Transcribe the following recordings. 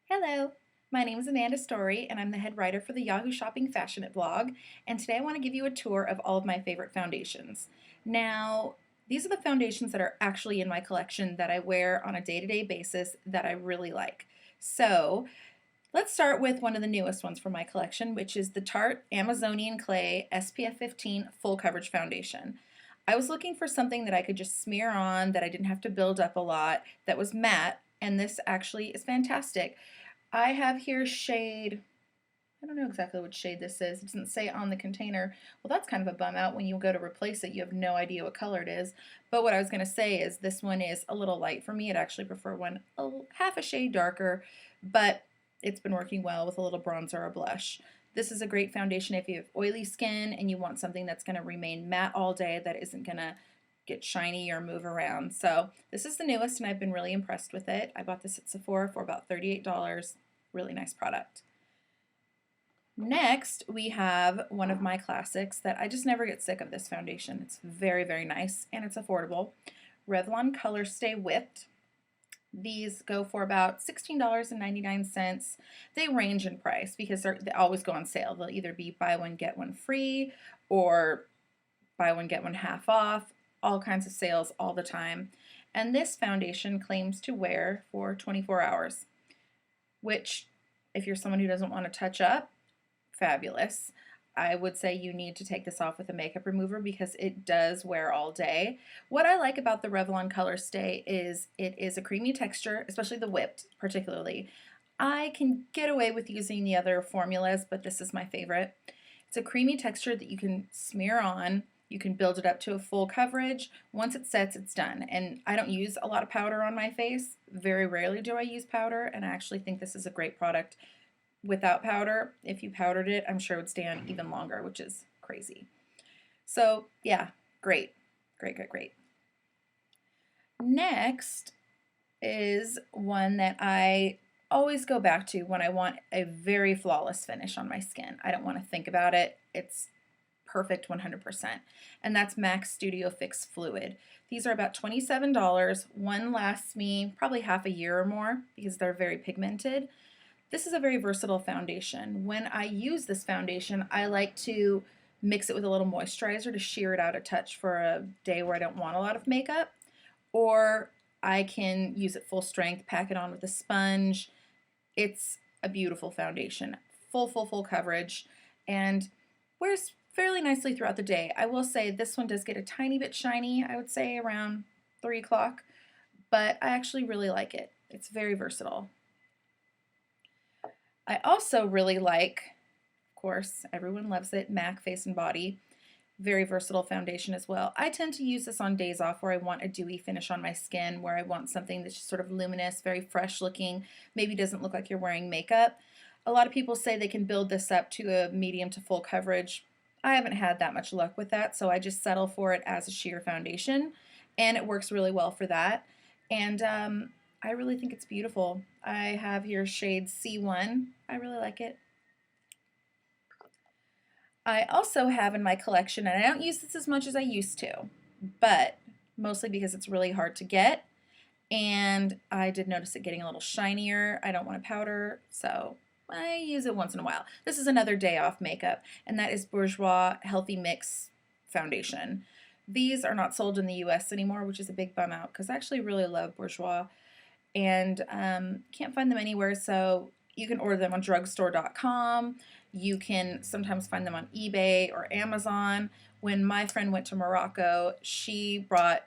Hello, my name is Amanda Story, and I'm the head writer for the Yahoo Shopping Fashionette blog. And today I want to give you a tour of all of my favorite foundations. Now, these are the foundations that are actually in my collection that I wear on a day-to-day basis that I really like. So, let's start with one of the newest ones from my collection, which is the Tarte Amazonian Clay SPF 15 Full Coverage Foundation. I was looking for something that I could just smear on, that I didn't have to build up a lot, that was matte, and this actually is fantastic. I have here shade, I don't know exactly what shade this is. It doesn't say on the container. Well, that's kind of a bum out. When you go to replace it, you have no idea what color it is. But what I was going to say is this one is a little light for me. I'd actually prefer one half a shade darker, but it's been working well with a little bronzer or blush. This is a great foundation if you have oily skin and you want something that's going to remain matte all day, that isn't going to get shiny or move around. So this is the newest and I've been really impressed with it. I bought this at Sephora for about $38. Really nice product. Next, we have one of my classics that I just never get sick of this foundation. It's very, very nice and it's affordable. Revlon ColorStay Whipped. These go for about $16.99. They range in price because they always go on sale. They'll either be buy one, get one free, or buy one, get one half off. All kinds of sales all the time. And this foundation claims to wear for 24 hours, which, if you're someone who doesn't want to touch up, fabulous. I would say you need to take this off with a makeup remover because it does wear all day. What I like about the Revlon ColorStay is it is a creamy texture, especially the whipped particularly. I can get away with using the other formulas, but this is my favorite. It's a creamy texture that you can smear on. You can build it up to a full coverage. Once it sets, it's done. And I don't use a lot of powder on my face. Very rarely do I use powder, and I actually think this is a great product without powder. If you powdered it, I'm sure it would stay on even longer, which is crazy. So yeah, great, great, great, great. Next is one that I always go back to when I want a very flawless finish on my skin. I don't want to think about it. It's perfect 100%. And that's MAC Studio Fix Fluid. These are about $27. One lasts me probably half a year or more because they're very pigmented. This is a very versatile foundation. When I use this foundation, I like to mix it with a little moisturizer to sheer it out a touch for a day where I don't want a lot of makeup. Or I can use it full strength, pack it on with a sponge. It's a beautiful foundation. Full coverage, and wears fairly nicely throughout the day. I will say this one does get a tiny bit shiny, I would say around 3 o'clock, but I actually really like it. It's very versatile. I also really like, of course, everyone loves it, MAC Face and Body. Very versatile foundation as well. I tend to use this on days off where I want a dewy finish on my skin, where I want something that's just sort of luminous, very fresh looking, maybe doesn't look like you're wearing makeup. A lot of people say they can build this up to a medium to full coverage. I haven't had that much luck with that, so I just settle for it as a sheer foundation, and it works really well for that. And I really think it's beautiful. I have here shade C1. I really like it. I also have in my collection, and I don't use this as much as I used to, but mostly because it's really hard to get, and I did notice it getting a little shinier. I don't want to powder, so I use it once in a while. This is another day off makeup, and that is Bourjois Healthy Mix Foundation. These are not sold in the US anymore, which is a big bum out because I actually really love Bourjois, and can't find them anywhere, so you can order them on drugstore.com. You can sometimes find them on eBay or Amazon. When my friend went to Morocco, she brought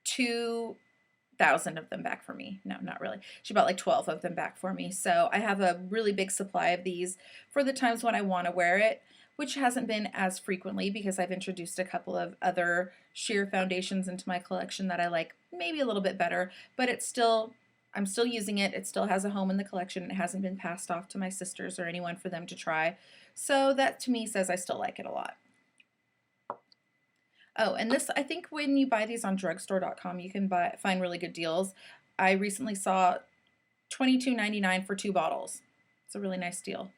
2,000 of them back for me. No, not really. She bought like 12 of them back for me. So I have a really big supply of these for the times when I want to wear it, which hasn't been as frequently because I've introduced a couple of other sheer foundations into my collection that I like maybe a little bit better, but I'm still using it. It still has a home in the collection. It hasn't been passed off to my sisters or anyone for them to try. So that to me says I still like it a lot. Oh, and this, I think when you buy these on drugstore.com, you can find really good deals. I recently saw $22.99 for 2 bottles. It's a really nice deal.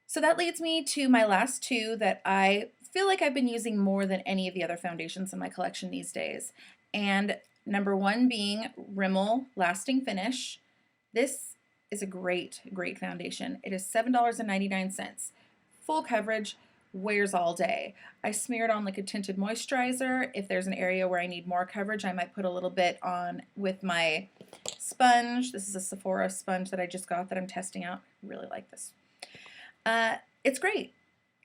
So that leads me to my last two that I feel like I've been using more than any of the other foundations in my collection these days. And number one being Rimmel Lasting Finish. This is a great, great foundation. It is $7.99. Full coverage, wears all day. I smear it on like a tinted moisturizer. If there's an area where I need more coverage, I might put a little bit on with my sponge. This is a Sephora sponge that I just got that I'm testing out. I really like this. It's great.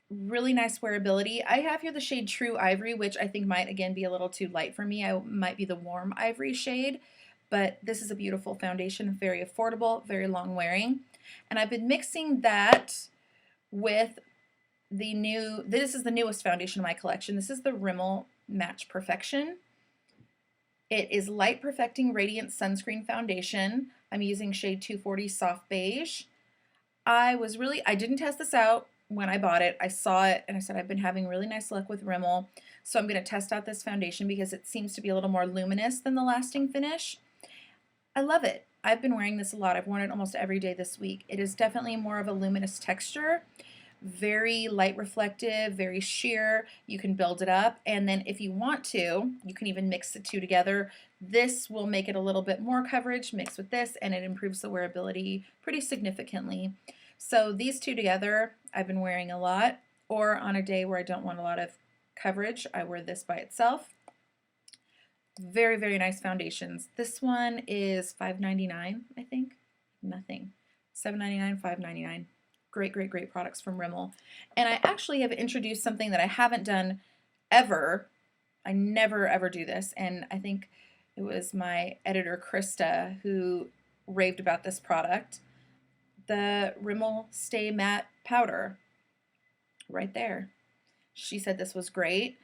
Really nice wearability. I have here the shade True Ivory, which I think might again be a little too light for me. I might be the warm ivory shade, but this is a beautiful foundation, very affordable, very long wearing. And I've been mixing that with this is the newest foundation in my collection. This is the Rimmel Match Perfection. It is Light Perfecting Radiant Sunscreen Foundation. I'm using shade 240 Soft Beige. I didn't test this out when I bought it. I saw it and I said I've been having really nice luck with Rimmel, so I'm going to test out this foundation because it seems to be a little more luminous than the Lasting Finish. I love it. I've been wearing this a lot. I've worn it almost every day this week. It is definitely more of a luminous texture, very light reflective, very sheer. You can build it up, and then if you want to, you can even mix the two together. This will make it a little bit more coverage mixed with this, and it improves the wearability pretty significantly. So these two together I've been wearing a lot, or on a day where I don't want a lot of coverage, I wear this by itself. Very, very nice foundations. This one is $5.99, I think. Nothing. $7.99, $5.99. Great, great, great products from Rimmel. And I actually have introduced something that I haven't done ever. I never, ever do this. And I think it was my editor, Krista, who raved about this product. The Rimmel Stay Matte Powder. Right there. She said this was great.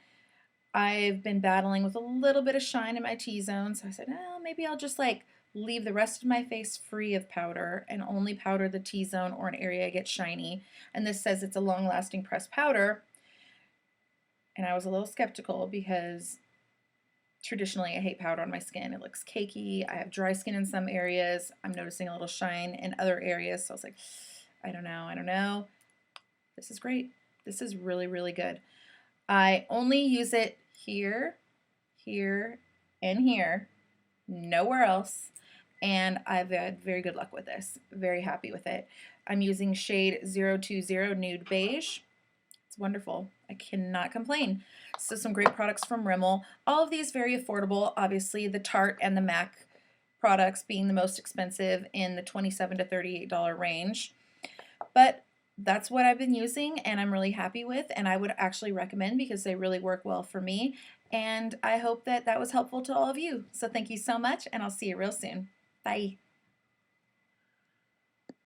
I've been battling with a little bit of shine in my T-zone, so I said, oh, maybe I'll just like leave the rest of my face free of powder and only powder the T-zone or an area I get shiny. And this says it's a long-lasting pressed powder. And I was a little skeptical because traditionally I hate powder on my skin. It looks cakey. I have dry skin in some areas. I'm noticing a little shine in other areas. So I was like, I don't know. This is great. This is really, really good. I only use it here, here, and here, nowhere else, and I've had very good luck with this. Very happy with it. I'm using shade 020 Nude Beige. It's wonderful. I cannot complain. So some great products from Rimmel. All of these very affordable. Obviously the Tarte and the MAC products being the most expensive in the $27 to $38 range. But that's what I've been using and I'm really happy with, and I would actually recommend because they really work well for me, and I hope that that was helpful to all of you. So thank you so much, and I'll see you real soon. Bye.